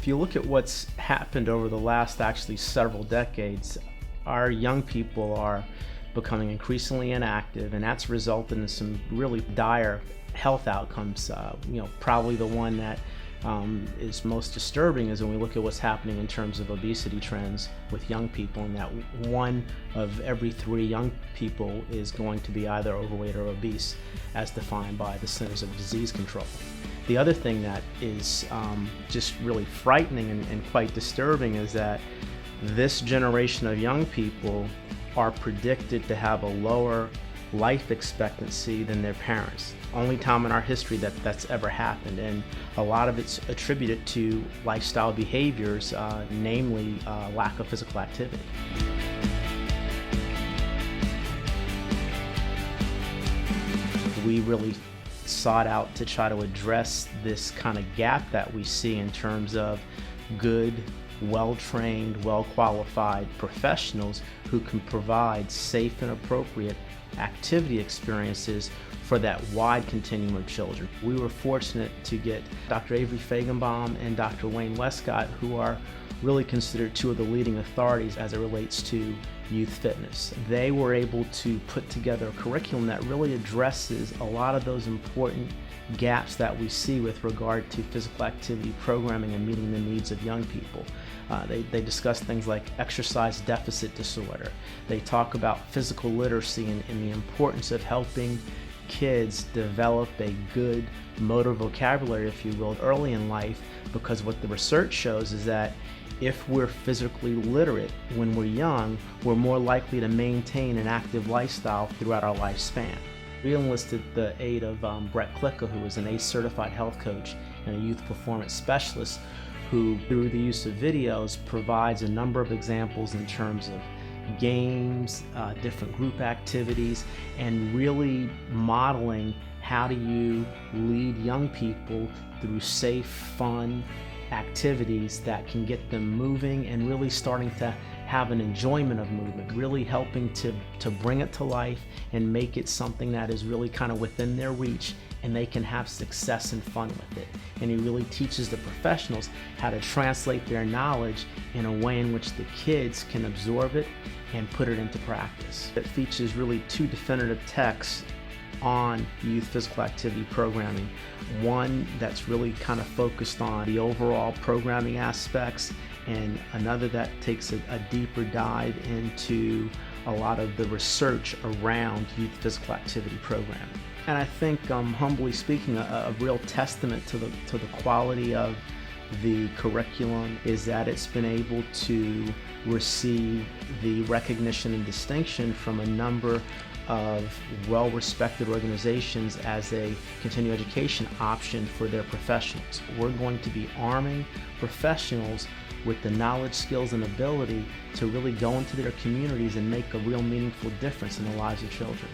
If you look at what's happened over the last actually several decades, our young people are becoming increasingly inactive, and that's resulted in some really dire health outcomes. Probably the one that is most disturbing is when we look at what's happening in terms of obesity trends with young people, and that 1 of every 3 young people is going to be either overweight or obese, as defined by the Centers of Disease Control. The other thing that is just really frightening and quite disturbing is that this generation of young people are predicted to have a lower life expectancy than their parents. Only time in our history that's ever happened, and a lot of it's attributed to lifestyle behaviors, namely lack of physical activity. We really sought out to try to address this kind of gap that we see in terms of good, well-trained, well-qualified professionals who can provide safe and appropriate activity experiences for that wide continuum of children. We were fortunate to get Dr. Avery Faigenbaum and Dr. Wescott, who are really considered 2 of the leading authorities as it relates to youth fitness. They were able to put together a curriculum that really addresses a lot of those important gaps that we see with regard to physical activity programming and meeting the needs of young people. They discuss things like exercise deficit disorder. They talk about physical literacy and the importance of helping kids develop a good motor vocabulary, if you will, early in life, because what the research shows is that if we're physically literate when we're young, we're more likely to maintain an active lifestyle throughout our lifespan. We enlisted the aid of Brett Klika, who is an ACE certified health coach and a youth performance specialist, who through the use of videos provides a number of examples in terms of games, different group activities, and really modeling how do you lead young people through safe, fun activities that can get them moving and really starting to have an enjoyment of movement, really helping to bring it to life and make it something that is really kind of within their reach and they can have success and fun with it. And he really teaches the professionals how to translate their knowledge in a way in which the kids can absorb it and put it into practice. It features really 2 definitive texts on youth physical activity programming. One that's really kind of focused on the overall programming aspects, and another that takes a deeper dive into a lot of the research around youth physical activity programming. And I think, humbly speaking, a real testament to the quality of the curriculum is that it's been able to receive the recognition and distinction from a number of well-respected organizations as a continuing education option for their professionals. We're going to be arming professionals with the knowledge, skills, and ability to really go into their communities and make a real meaningful difference in the lives of children.